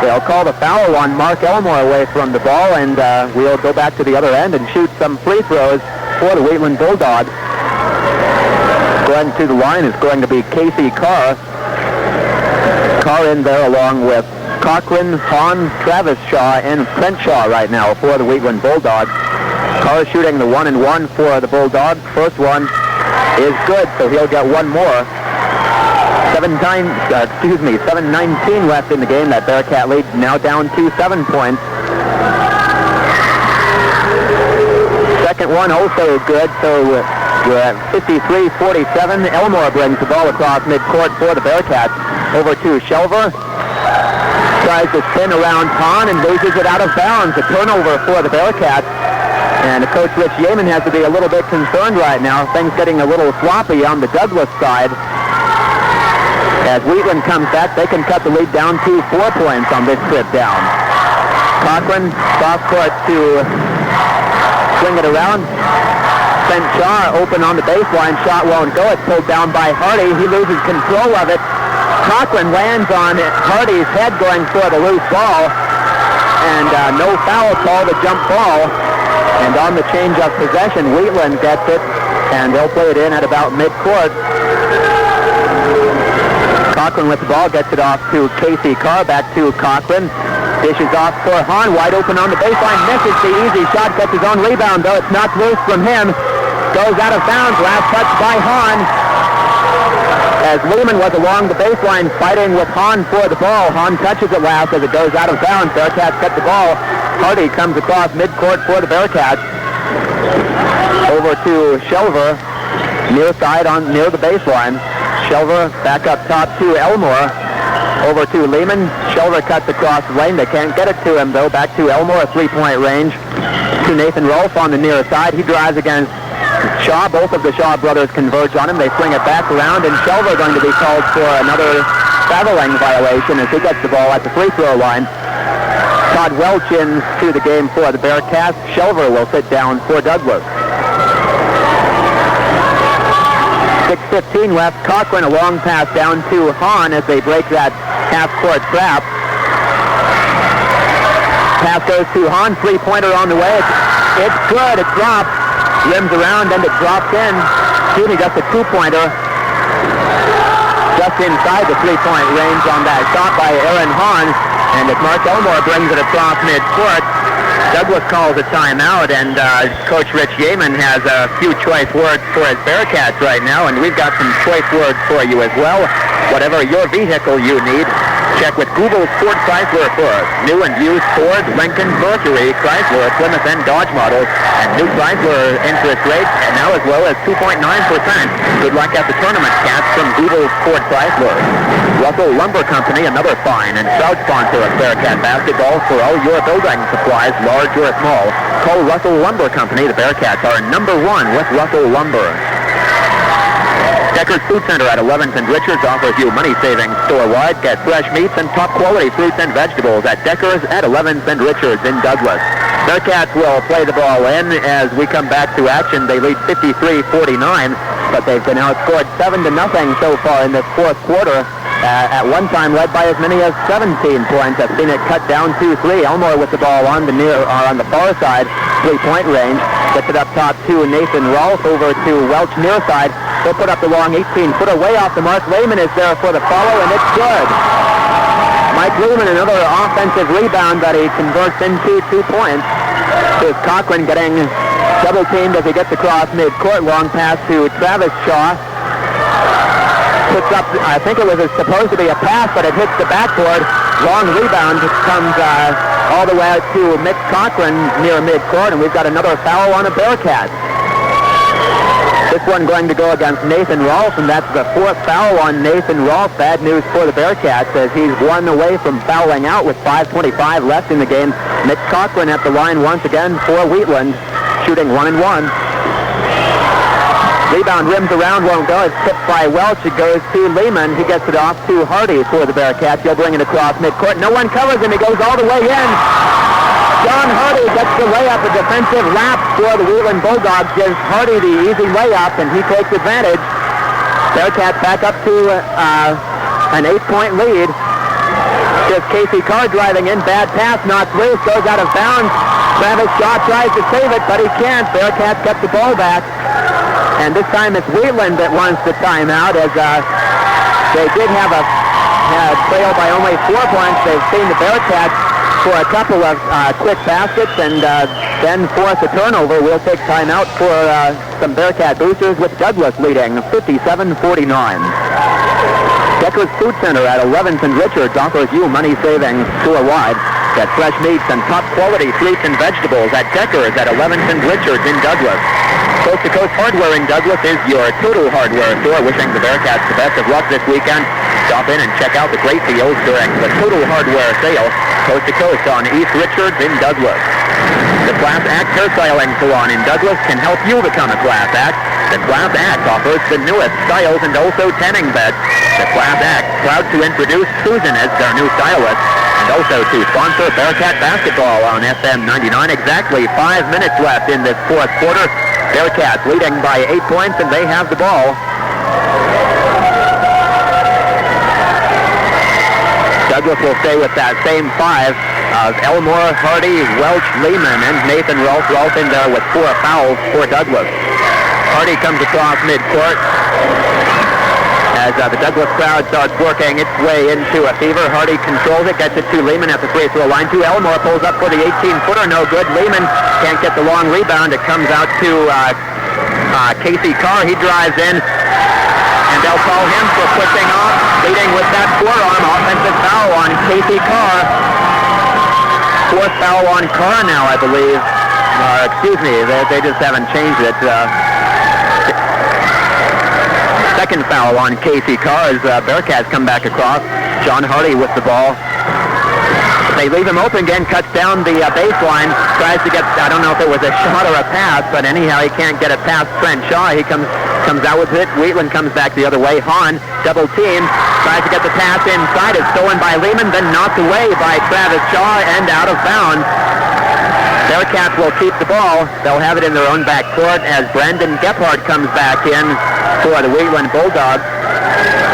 They'll call the foul on Mark Elmore away from the ball, and we'll go back to the other end and shoot some free throws for the Wheatland Bulldogs. Going to the line is going to be Casey Carr. Carr in there along with Cochran, Hahn, Travis Shaw, and Trent Shaw right now for the Wheatland Bulldogs. Carr shooting the 1-and-1 for the Bulldogs. First one is good, so he'll get one more. 7:19 left in the game. That Bearcat lead now down to 7 points. Second one also good, so we're at 53-47. Elmore brings the ball across midcourt for the Bearcats. Over to Shelver. Tries to spin around Hahn and loses it out of bounds. A turnover for the Bearcats. And Coach Rich Yeaman has to be a little bit concerned right now. Things getting a little sloppy on the Douglas side. As Wheatland comes back, they can cut the lead down to 4 points on this trip down. Cochran, soft court to swing it around. Trent Shaw open on the baseline. Shot won't go. It's pulled down by Hardy. He loses control of it. Cochran lands on Hardy's head going for the loose ball. And no foul call, the jump ball. And on the change of possession, Wheatland gets it. And they'll play it in at about midcourt. Cochran with the ball, gets it off to Casey Carr, back to Cochran. Dishes off for Hahn, wide open on the baseline, misses the easy shot, gets his own rebound though, it's knocked loose from him. Goes out of bounds, last touch by Hahn. As Lehman was along the baseline fighting with Hahn for the ball. Hahn touches it last as it goes out of bounds. Bearcats get the ball. Hardy comes across midcourt for the Bearcats. Over to Shelver, near side near the baseline. Shelver back up top to Elmore. Over to Lehman. Shelver cuts across the lane. They can't get it to him, though. Back to Elmore, 3-point range. To Nathan Rolfe on the near side. He drives against Shaw. Both of the Shaw brothers converge on him. They swing it back around, and Shelver going to be called for another traveling violation as he gets the ball at the free throw line. Todd Welch in to the game for the Bearcats. Shelver will sit down for Douglas. 6:15 left. Cochran, a long pass down to Hahn as they break that half-court trap. Pass goes to Hahn. Three-pointer on the way. It's good. It drops. Rims around and it drops in. Shooting just a two-pointer. Just inside the three-point range on that shot by Aaron Hahn. And as Mark Elmore brings it across mid-court, Douglas calls a timeout, and Coach Rich Yeaman has a few choice words for his Bearcats right now, and we've got some choice words for you as well. Whatever your vehicle you need, check with Google's Ford Chrysler for new and used Ford, Lincoln, Mercury, Chrysler, Plymouth, and Dodge models, and new Chrysler interest rates, and now as low as 2.9%. Good luck at the tournament, cats, from Google's Ford Chrysler. Russell Lumber Company, another fine and proud sponsor of Bearcat basketball for all your building supplies, large or small. Call Russell Lumber Company. The Bearcats are number one with Russell Lumber. Decker's Food Center at 11th and Richards offers you money savings store-wide. Get fresh meats and top-quality fruits and vegetables at Decker's at 11th and Richards in Douglas. Bearcats will play the ball in as we come back to action. They lead 53-49, but they've been outscored 7-0 so far in this fourth quarter. At one time led by as many as 17 points. I've seen it cut down 2-3. Elmore with the ball on the far side, three-point range. Gets it up top to Nathan Rolfe, over to Welch near side. He'll put up the long 18-footer way off the mark. Lehman is there for the follow, and it's good. Mike Lehman, another offensive rebound that he converts into 2 points. Here's Cochran getting double-teamed as he gets across midcourt. Long pass to Travis Shaw. Puts up, I think it was supposed to be a pass, but it hits the backboard. Long rebound comes all the way out to Mick Cochran near midcourt, and we've got another foul on a Bearcat. This one going to go against Nathan Rolfe, and that's the fourth foul on Nathan Rolfe. Bad news for the Bearcats as he's 1 away from fouling out with 5:25 left in the game. Mick Cochran at the line once again for Wheatland, shooting 1-1. Rebound rims around, won't go. It's tipped by Welch. It goes to Lehman. He gets it off to Hardy for the Bearcats. He'll bring it across midcourt. No one covers him. He goes all the way in. John Hardy gets the layup. A defensive lapse for the Wheatland Bulldogs gives Hardy the easy layup, and he takes advantage. Bearcats back up to an 8-point lead. Here's Casey Carr driving in. Bad pass, knocks loose, goes out of bounds. Travis Shaw tries to save it, but he can't. Bearcats kept the ball back. And this time it's Wheatland that wants the timeout, as they did have a trail by only 4 points. They've seen the Bearcats for a couple of quick baskets and then force a turnover. We'll take timeout for some Bearcat boosters with Douglas leading 57-49. Decker's Food Center at 11th and Richards offers you money savings store-wide. Get fresh meats and top-quality fruits and vegetables at Decker's at 11th and Richards in Douglas. Coast to Coast Hardware in Douglas is your total hardware store. Wishing the Bearcats the best of luck this weekend. Stop in and check out the great deals during the Total Hardware sale, Coast to Coast on East Richards in Douglas. The Class Act Hairstyling Salon in Douglas can help you become a Class Act. The Class Act offers the newest styles and also tanning beds. The Class Act proud to introduce Susan as their new stylist, and also to sponsor Bearcat basketball on FM 99. Exactly 5 minutes left in this fourth quarter. Bearcats leading by 8 points, and they have the ball. Douglas will stay with that same 5 of Elmore, Hardy, Welch, Lehman, and Nathan Rolfe. Rolfe in there with 4 fouls for Douglas. Hardy comes across midcourt as the Douglas crowd starts working its way into a fever. Hardy controls it, gets it to Lehman at the free throw line. To Elmore, pulls up for the 18-footer, no good. Lehman can't get the long rebound. It comes out to Casey Carr. He drives in, and they'll call him for pushing off, leading with that forearm. Offensive foul on Casey Carr. 4th foul on Carr now, I believe. Excuse me, they just haven't changed it. Second foul on Casey Carr as Bearcats come back across. John Hardy with the ball. They leave him open again, cuts down the baseline, tries to get, I don't know if it was a shot or a pass, but anyhow he can't get it past Trent Shaw. He comes out with it. Wheatland comes back the other way. Hahn, double team, tries to get the pass inside. It's stolen by Lehman, then knocked away by Travis Shaw and out of bounds. Bearcats will keep the ball. They'll have it in their own backcourt as Brandon Gephardt comes back in for the Wheatland Bulldogs,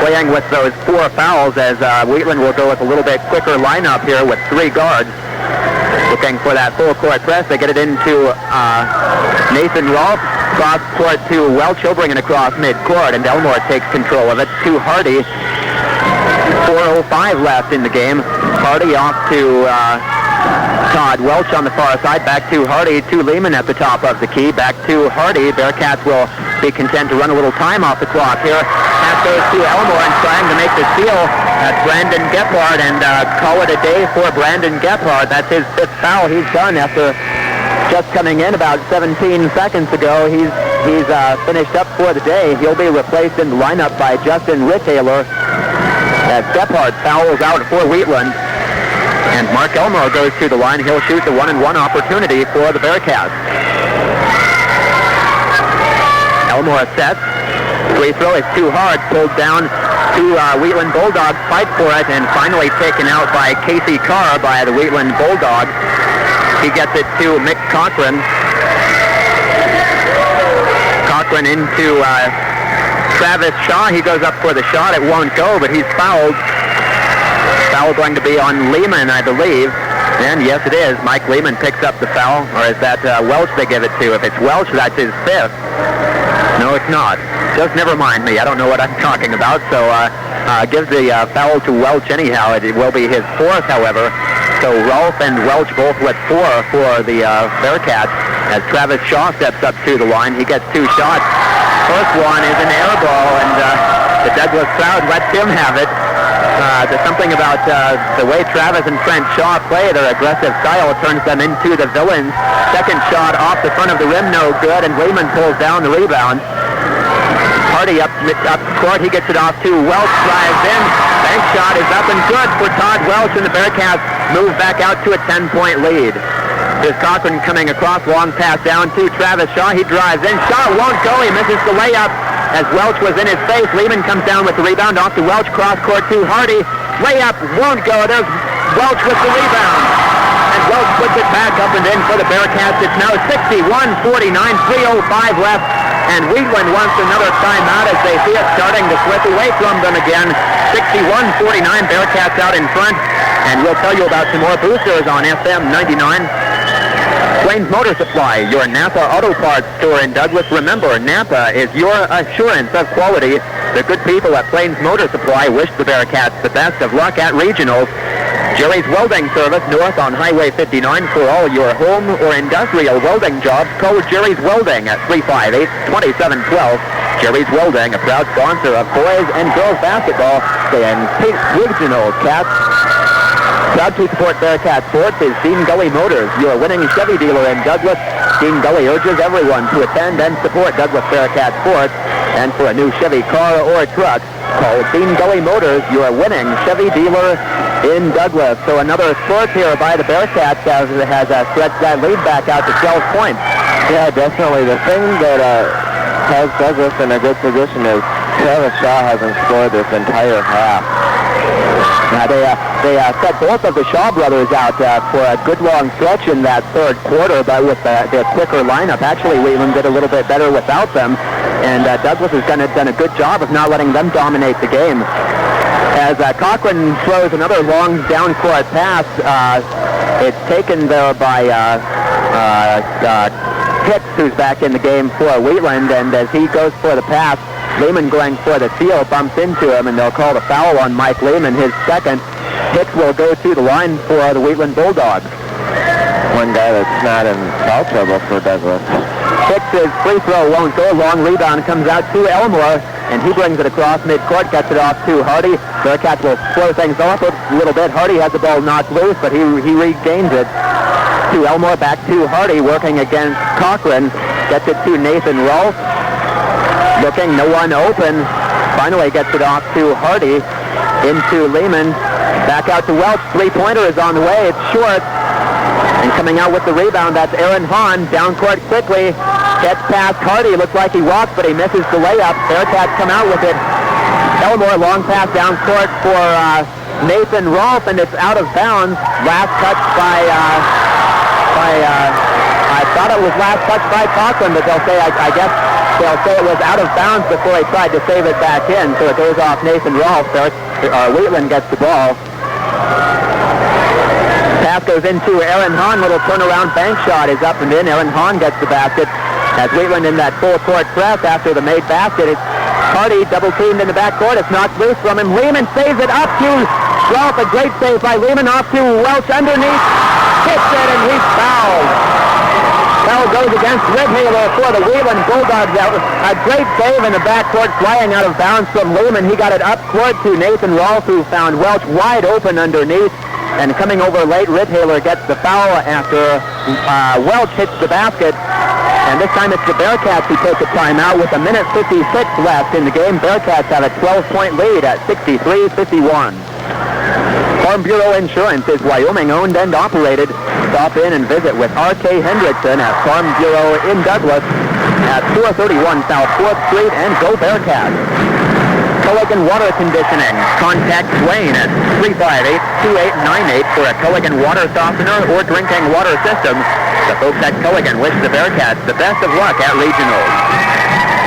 playing with those 4 fouls as Wheatland will go with a little bit quicker lineup here with 3 guards. Looking for that full court press. They get it into Nathan Rolfe. Cross court to Welch. He'll bring it across midcourt, and Elmore takes control of it to Hardy. 4:05 left in the game. Hardy off to Todd Welch on the far side. Back to Hardy, to Lehman at the top of the key. Back to Hardy. Bearcats will be content to run a little time off the clock here. Pass goes to Elmore and trying to make the steal at Brandon Gephardt, and call it a day for Brandon Gephardt. That's his 5th foul he's done after just coming in about 17 seconds ago. He's finished up for the day. He'll be replaced in the lineup by Justin Rittaylor as Gephardt fouls out for Wheatland. And Mark Elmore goes to the line. He'll shoot the 1-and-1 opportunity for the Bearcats. Elmore sets, Free throw is too hard, pulled down. Two Wheatland Bulldogs fight for it, and finally taken out by Casey Carr by the Wheatland Bulldogs. He gets it to Mick Cochran. Cochran into Travis Shaw. He goes up for the shot. It won't go, but he's fouled. Foul going to be on Lehman, I believe. And yes, it is. Mike Lehman picks up the foul. Or is that Welch they give it to? If it's Welch, that's his fifth. No, it's not. Just never mind me. I don't know what I'm talking about. So gives the foul to Welch anyhow. It will be his fourth, however. So Rolfe and Welch both with 4 for the Bearcats. As Travis Shaw steps up to the line, he gets 2 shots. First one is an air ball, and the Douglas crowd lets him have it. There's something about the way Travis and Trent Shaw play. Their aggressive style turns them into the villains. Second shot off the front of the rim, no good, and Lehman pulls down the rebound. Hardy up court, he gets it off to Welch, drives in. Bank shot is up and good for Todd Welch, and the Bearcats move back out to a 10-point lead. Here's Cochran coming across, long pass down to Travis Shaw. He drives in. Shaw won't go. He misses the layup as Welch was in his face. Lehman comes down with the rebound off to Welch. Cross court to Hardy. Layup won't go. There's Welch with the rebound. And Welch puts it back up and in for the Bearcats. It's now 61-49, 3:05 left. And Wheatland wants another timeout as they see it starting to slip away from them again. 61-49, Bearcats out in front. And we'll tell you about some more boosters on FM 99. Plains Motor Supply, your Napa Auto Parts store in Douglas. Remember, Napa is your assurance of quality. The good people at Plains Motor Supply wish the Bearcats the best of luck at regionals. Jerry's Welding Service north on Highway 59 for all your home or industrial welding jobs. Call Jerry's Welding at 358-2712. Jerry's Welding, a proud sponsor of boys and girls basketball and regional Cats. Proud to support Bearcat Sports is Dean Gully Motors, your winning Chevy dealer in Douglas. Dean Gully urges everyone to attend and support Douglas Bearcat Sports. And for a new Chevy car or truck, call Dean Gully Motors, your winning Chevy dealer in Douglas. So another score here by the Bearcats has stretched that lead back out to 12 points. Yeah, definitely. The thing that has Douglas in a good position is Travis Shaw hasn't scored this entire half. They set both of the Shaw brothers out for a good long stretch in that third quarter, but with their quicker lineup. Actually, Wheatland did a little bit better without them, and Douglas has done a good job of not letting them dominate the game. As Cochran throws another long down-court pass, it's taken there by Hicks, who's back in the game for Wheatland, and as he goes for the pass, Lehman going for the steal, bumps into him, and they'll call the foul on Mike Lehman, his second. Hicks will go to the line for the Wheatland Bulldogs. One guy that's not in foul trouble for Douglas. Hicks' free throw won't go. Long rebound comes out to Elmore, and he brings it across midcourt, gets it off to Hardy. Bearcats will slow things off a little bit. Hardy has the ball knocked loose, but he regains it. To Elmore, back to Hardy, working against Cochran. Gets it to Nathan Rolfe. Looking, no one open. Finally gets it off to Hardy. Into Lehman. Back out to Welch. Three-pointer is on the way. It's short. And coming out with the rebound, that's Aaron Hahn. Down court quickly. Gets past Hardy. Looks like he walks, but he misses the layup. Bearcats come out with it. Elmore, long pass down court for Nathan Rolfe, and it's out of bounds. Last touch by I thought it was last touch by Cochran, but they'll say, I guess they'll say it was out of bounds before he tried to save it back in, so it goes off Nathan Rolfe. Wheatland gets the ball. Pass goes into Aaron Hahn. Little turnaround bank shot is up and in. Aaron Hahn gets the basket. As Wheatland in that full court press after the made basket. It's Hardy double teamed in the backcourt. It's knocked loose from him. Lehman saves it up to Rolfe. A great save by Lehman. Off to Welch underneath. Hits it, and he's fouled. Foul goes against Ridhaler for the Wheatland Bulldogs. A great save in the backcourt, flying out of bounds from Lehman. He got it up court to Nathan Rolfe, who found Welch wide open underneath. And coming over late, Ridhaler gets the foul after Welch hits the basket. And this time it's the Bearcats who take a timeout with 1:56 left in the game. Bearcats have a 12-point lead at 63-51. Farm Bureau Insurance is Wyoming owned and operated. Stop in and visit with R.K. Hendrickson at Farm Bureau in Douglas. at 431 South 4th Street, and go Bearcats. Culligan Water Conditioning. Contact Dwayne at 358-2898 for a Culligan water softener or drinking water system. The folks at Culligan wish the Bearcats the best of luck at regionals.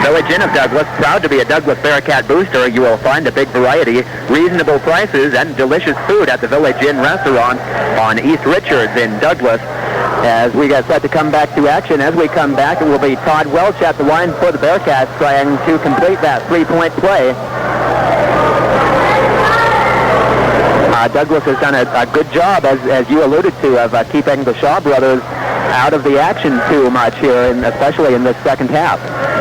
Village Inn of Douglas, proud to be a Douglas Bearcat booster. You will find a big variety, reasonable prices, and delicious food at the Village Inn restaurant on East Richards in Douglas. As we get set to come back to action, as we come back, it will be Todd Welch at the line for the Bearcats trying to complete that three-point play. Douglas has done a good job, as you alluded to, of keeping the Shaw brothers out of the action too much here, especially in this second half.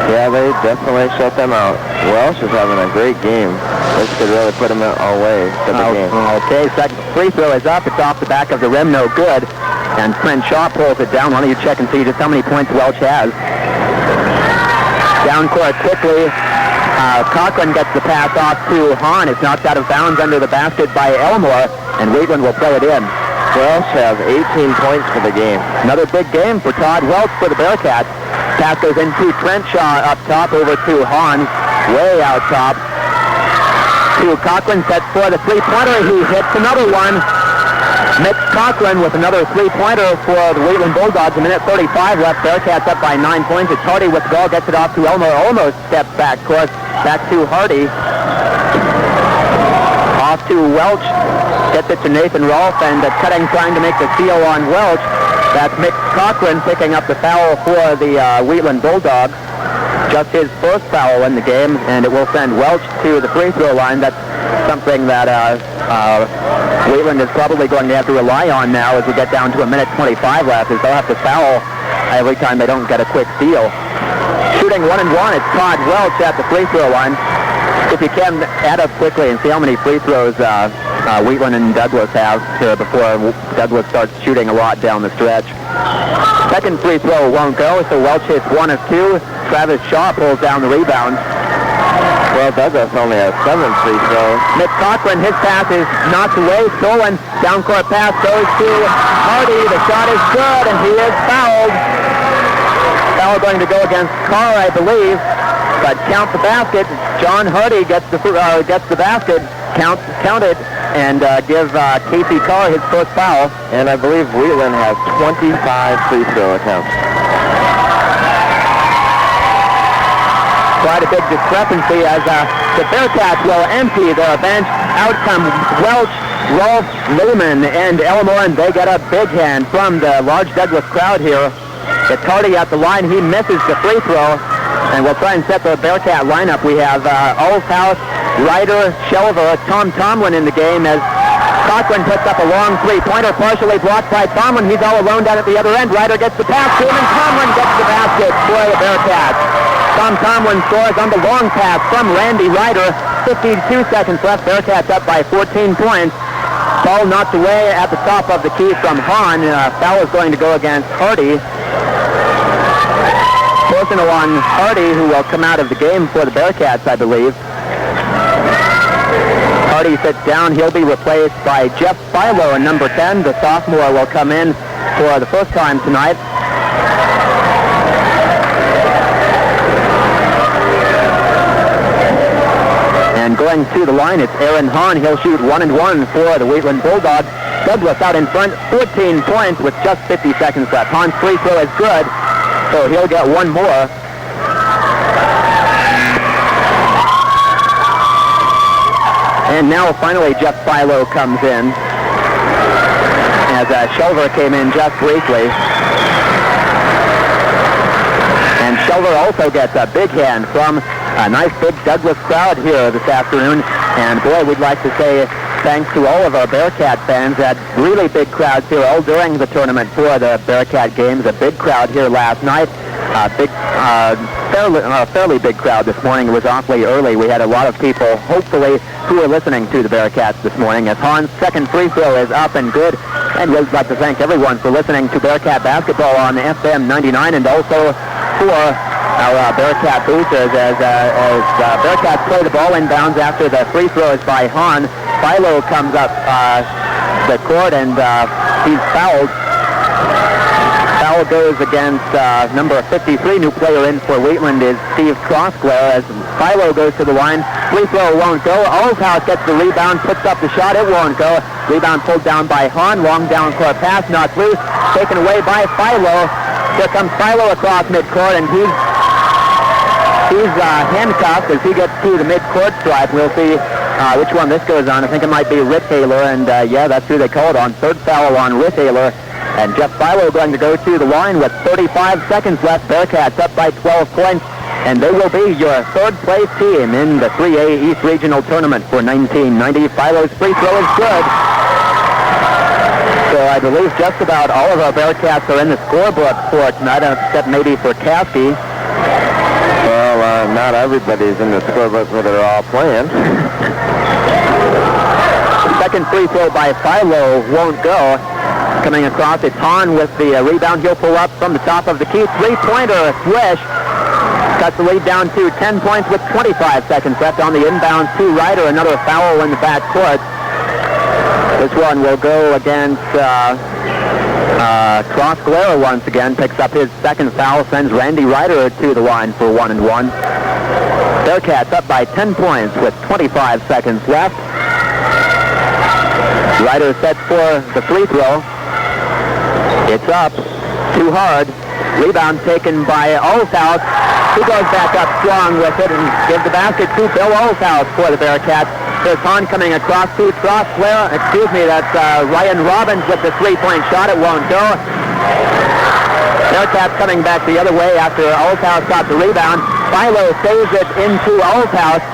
Yeah, they definitely shut them out. Welsh is having a great game. This could really put them away for the game. Okay, second free throw is up. It's off the back of the rim, no good. And Trent Shaw pulls it down. Why don't you check and see just how many points Welch has. Down court quickly. Cochran gets the pass off to Hahn. It's knocked out of bounds under the basket by Elmore, and Wheatland will play it in. Welsh have 18 points for the game. Another big game for Todd Welch for the Bearcats. Pass goes into Trent Shaw up top, over to Hahn, way out top. To Cochran, sets for the three-pointer. He hits another one. Mitch Cochran with another three-pointer for the Wheatland Bulldogs. A minute 35 left. Bearcats up by 9 points. It's Hardy with the ball, gets it off to Elmore. Almost steps back course. Back to Hardy. Off to Welch. Gets it to Nathan Rolfe, and cutting, trying to make the steal on Welch. That's Mitch Cochran picking up the foul for the Wheatland Bulldogs. Just his first foul in the game, and it will send Welch to the free throw line. That's something that Wheatland is probably going to have to rely on now as we get down to a minute 25 left, as they'll have to foul every time they don't get a quick steal. Shooting 1 and 1, it's Todd Welch at the free throw line. If you can add up quickly and see how many free throws Wheatland and Douglas have here before Douglas starts shooting a lot down the stretch. Second free throw won't go, so Welch hits 1 of 2. Travis Shaw pulls down the rebound. Well, Douglas only has 7 free throws. Mitch Cochran, his pass is knocked away, stolen. Down court pass goes to Hardy. The shot is good, and he is fouled. Foul going to go against Carr, I believe. But count the basket. John Hardy gets the basket. Count it, and give Casey Carr his first foul. And I believe Wheatland has 25 free throw attempts. Quite a big discrepancy as the Bearcats will empty their bench. Out come Welch, Rolfe, Lehman, and Elmore, and they get a big hand from the large Douglas crowd here. It's Hardy at the line. He misses the free throw, and we'll try and set the Bearcat lineup. We have Olshouse, Ryder, Shelver, Tom Tomlin in the game as Cochran puts up a long three-pointer, partially blocked by Tomlin. He's all alone down at the other end. Ryder gets the pass to him, and Tomlin gets the basket for the Bearcats. Tom Tomlin scores on the long pass from Randy Ryder. 52 seconds left. Bearcats up by 14 points. Ball knocked away at the top of the key from Hahn. Foul is going to go against Hardy. Personal on Hardy, who will come out of the game for the Bearcats, I believe. Hardy sits down. He'll be replaced by Jeff Philo in number 10. The sophomore will come in for the first time tonight. And going to the line, it's Aaron Hahn. He'll shoot 1 and 1 for the Wheatland Bulldogs. Douglas out in front, 14 points with just 50 seconds left. Hahn's free throw is good, so he'll get one more. And now finally Jeff Philo comes in, as Shelver came in just briefly. And Shelver also gets a big hand from a nice big Douglas crowd here this afternoon. And boy, we'd like to say thanks to all of our Bearcat fans. Had really big crowds here all during the tournament for the Bearcat games. A big crowd here last night. Fairly big crowd this morning. It was awfully early. We had a lot of people, hopefully, who were listening to the Bearcats this morning. As Hahn's second free throw is up and good. And we'd like to thank everyone for listening to Bearcat basketball on FM 99, and also for our Bearcat boosters as Bearcats play the ball inbounds after the free throw is by Hahn. Philo comes up the court, and he's fouled. Foul foul goes against number 53. New player in for Wheatland is Steve Crossglare as Philo goes to the line. Free throw won't go. Olshouse gets the rebound, puts up the shot. It won't go. Rebound pulled down by Hahn. Long down court pass, knocked loose. Taken away by Philo. Here comes Philo across midcourt, and he's handcuffed as he gets to the midcourt stripe. We'll see which one this goes on. I think it might be Rithaler, and yeah, that's who they called on. Third foul on Rithaler. And Jeff Philo going to go to the line with 35 seconds left. Bearcats up by 12 points. And they will be your third-place team in the 3A East Regional Tournament for 1990. Philo's free throw is good. So I believe just about all of our Bearcats are in the scorebook for tonight, except maybe for Caskey. Well, not everybody's in the scorebook, but they're all playing. The second free throw by Philo won't go. Coming across, it's Hahn with the rebound. He'll pull up from the top of the key. Three-pointer swish. Cuts the lead down to 10 points with 25 seconds left on the inbound to Ryder. Another foul in the backcourt. This one will go against Crossglare once again. Picks up his second foul. Sends Randy Ryder to the line for 1-1. Bearcats up by 10 points with 25 seconds left. Ryder sets for the free throw. It's up. Too hard. Rebound taken by Olshouse. He goes back up strong with it and gives the basket to Bill Olshouse for the Bearcats. There's Hahn coming across to Crossglare. Excuse me, that's Ryan Robbins with the three-point shot. It won't go. Bearcats coming back the other way after Olshouse got the rebound. Philo saves it into Olshouse.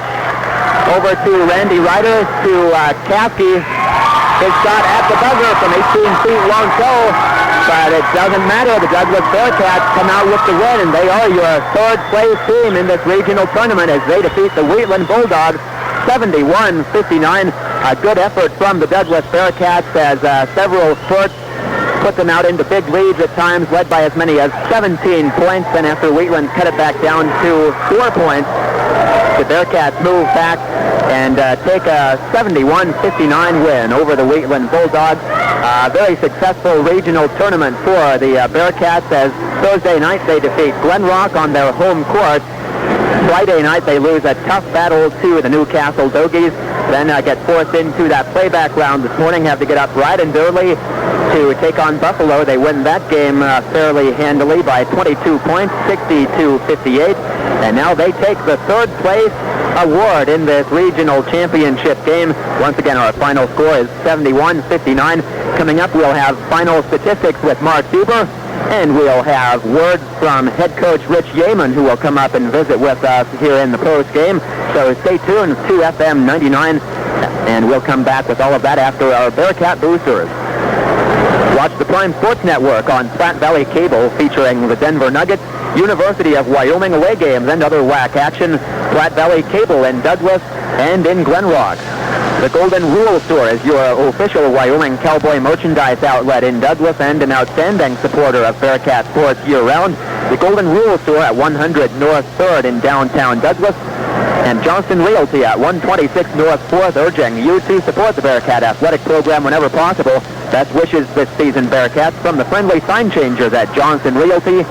Over to Randy Ryder to Caskey. His shot at the buzzer from 18 feet won't go, but it doesn't matter. The Douglas Bearcats come out with the win, and they are your third-place team in this regional tournament as they defeat the Wheatland Bulldogs 71-59. A good effort from the Douglas Bearcats as several spurts put them out into big leads at times, led by as many as 17 points. And after Wheatland cut it back down to 4 points, the Bearcats move back and take a 71-59 win over the Wheatland Bulldogs. Very successful regional tournament for the Bearcats as Thursday night they defeat Glenrock on their home court. Friday night they lose a tough battle to the Newcastle Dogies. Then get forced into that playback round this morning, have to get up bright and early to take on Buffalo. They win that game fairly handily by 22 points, 60-58. And now they take the third place award in this regional championship game. Once again, our final score is 71-59. Coming up, we'll have final statistics with Mark Huber, and we'll have words from head coach Rich Yeaman, who will come up and visit with us here in the post game. So stay tuned to FM 99, and we'll come back with all of that after our Bearcat Boosters. Watch the Prime Sports Network on Platte Valley Cable featuring the Denver Nuggets, University of Wyoming away games, and other WAC action. Platte Valley Cable in Douglas and in Glenrock. The Golden Rule Store is your official Wyoming cowboy merchandise outlet in Douglas and an outstanding supporter of Bearcat sports year-round. The Golden Rule Store at 100 North 3rd in downtown Douglas. And Johnston Realty at 126 North 4th, urging you to support the Bearcat athletic program whenever possible. Best wishes this season, Bearcats, from the friendly sign changers at Johnston Realty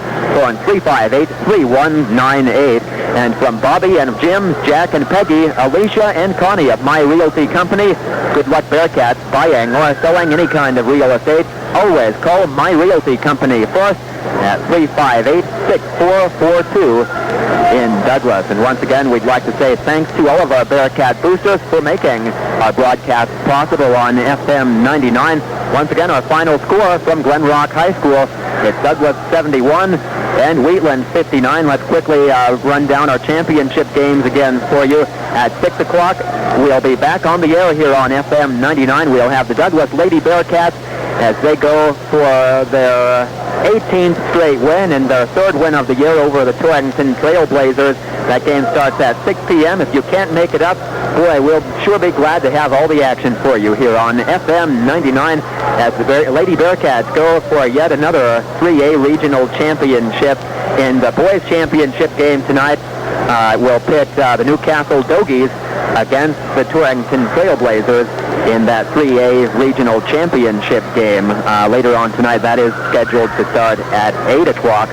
on 358-3198. And from Bobby and Jim, Jack and Peggy, Alicia and Connie of My Realty Company, good luck Bearcats buying or selling any kind of real estate. Always call My Realty Company first at 358-6442 in Douglas. And once again, we'd like to say thanks to all of our Bearcat boosters for making our broadcast possible on FM 99. Once again, our final score from Glenrock High School, it's Douglas 71 and Wheatland 59. Let's quickly run down our championship games again for you. At 6 o'clock, we'll be back on the air here on FM 99. We'll have the Douglas Lady Bearcats as they go for their 18th straight win and their third win of the year over the Torrington Trailblazers. That game starts at 6 p.m. If you can't make it up, boy, we'll sure be glad to have all the action for you here on FM 99 as the Lady Bearcats go for yet another 3A regional championship. In the boys championship game tonight, we'll pit the Newcastle Dogies against the Torrington Trailblazers. in that 3A regional championship game later on tonight. That is scheduled to start at 8 o'clock.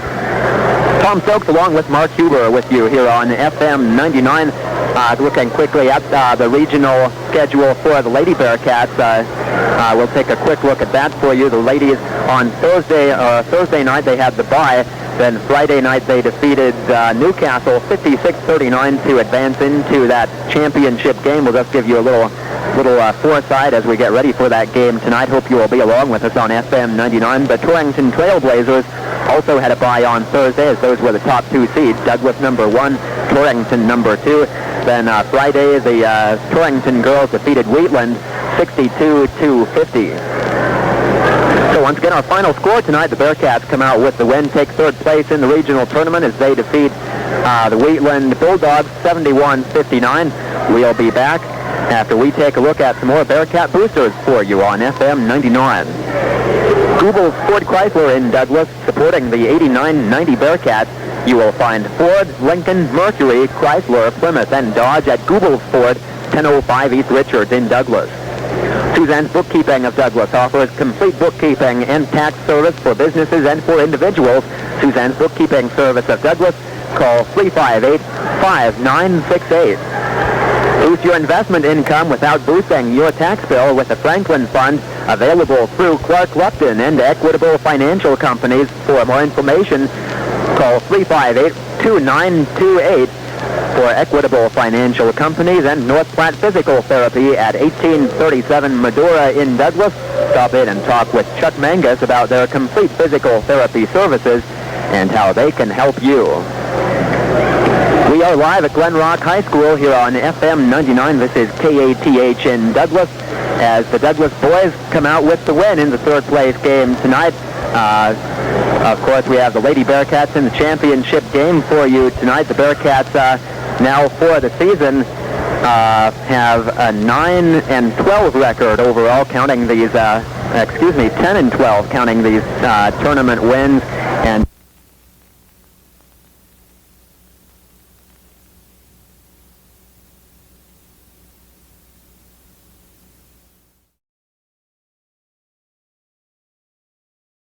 Tom Stokes along with Mark Huber with you here on FM 99. Looking quickly at the regional schedule for the Lady Bearcats. We'll take a quick look at that for you. The ladies on Thursday night, they had the bye. Then Friday night, they defeated Newcastle 56-39 to advance into that championship game. We'll just give you a little foresight as we get ready for that game tonight. Hope you will be along with us on FM 99. The Torrington Trailblazers also had a bye on Thursday, as those were the top two seeds. Douglas number 1, Torrington number 2. Then Friday, the Torrington girls defeated Wheatland 62-50. So once again, our final score tonight, the Bearcats come out with the win, take third place in the regional tournament as they defeat the Wheatland Bulldogs 71-59. We'll be back after we take a look at some more Bearcat boosters for you on FM 99. Goebel's Ford Chrysler in Douglas, supporting the 89-90 Bearcats. You will find Ford, Lincoln, Mercury, Chrysler, Plymouth, and Dodge at Goebel's Ford, 1005 East Richards in Douglas. Suzanne's Bookkeeping of Douglas offers complete bookkeeping and tax service for businesses and for individuals. Suzanne's Bookkeeping Service of Douglas. Call 358-5968. Boost your investment income without boosting your tax bill with the Franklin Fund, available through Clark Lupton and Equitable Financial Companies. For more information, call 358-2928 for Equitable Financial Companies and North Platte Physical Therapy at 1837 Medora in Douglas. Stop in and talk with Chuck Mangus about their complete physical therapy services and how they can help you. We are live at Glenrock High School here on FM 99. This is KATH in Douglas as the Douglas boys come out with the win in the third place game tonight. Of course, we have the Lady Bearcats in the championship game for you tonight. The Bearcats now for the season have a 9-12 record overall, counting these, 10-12 counting these tournament wins. And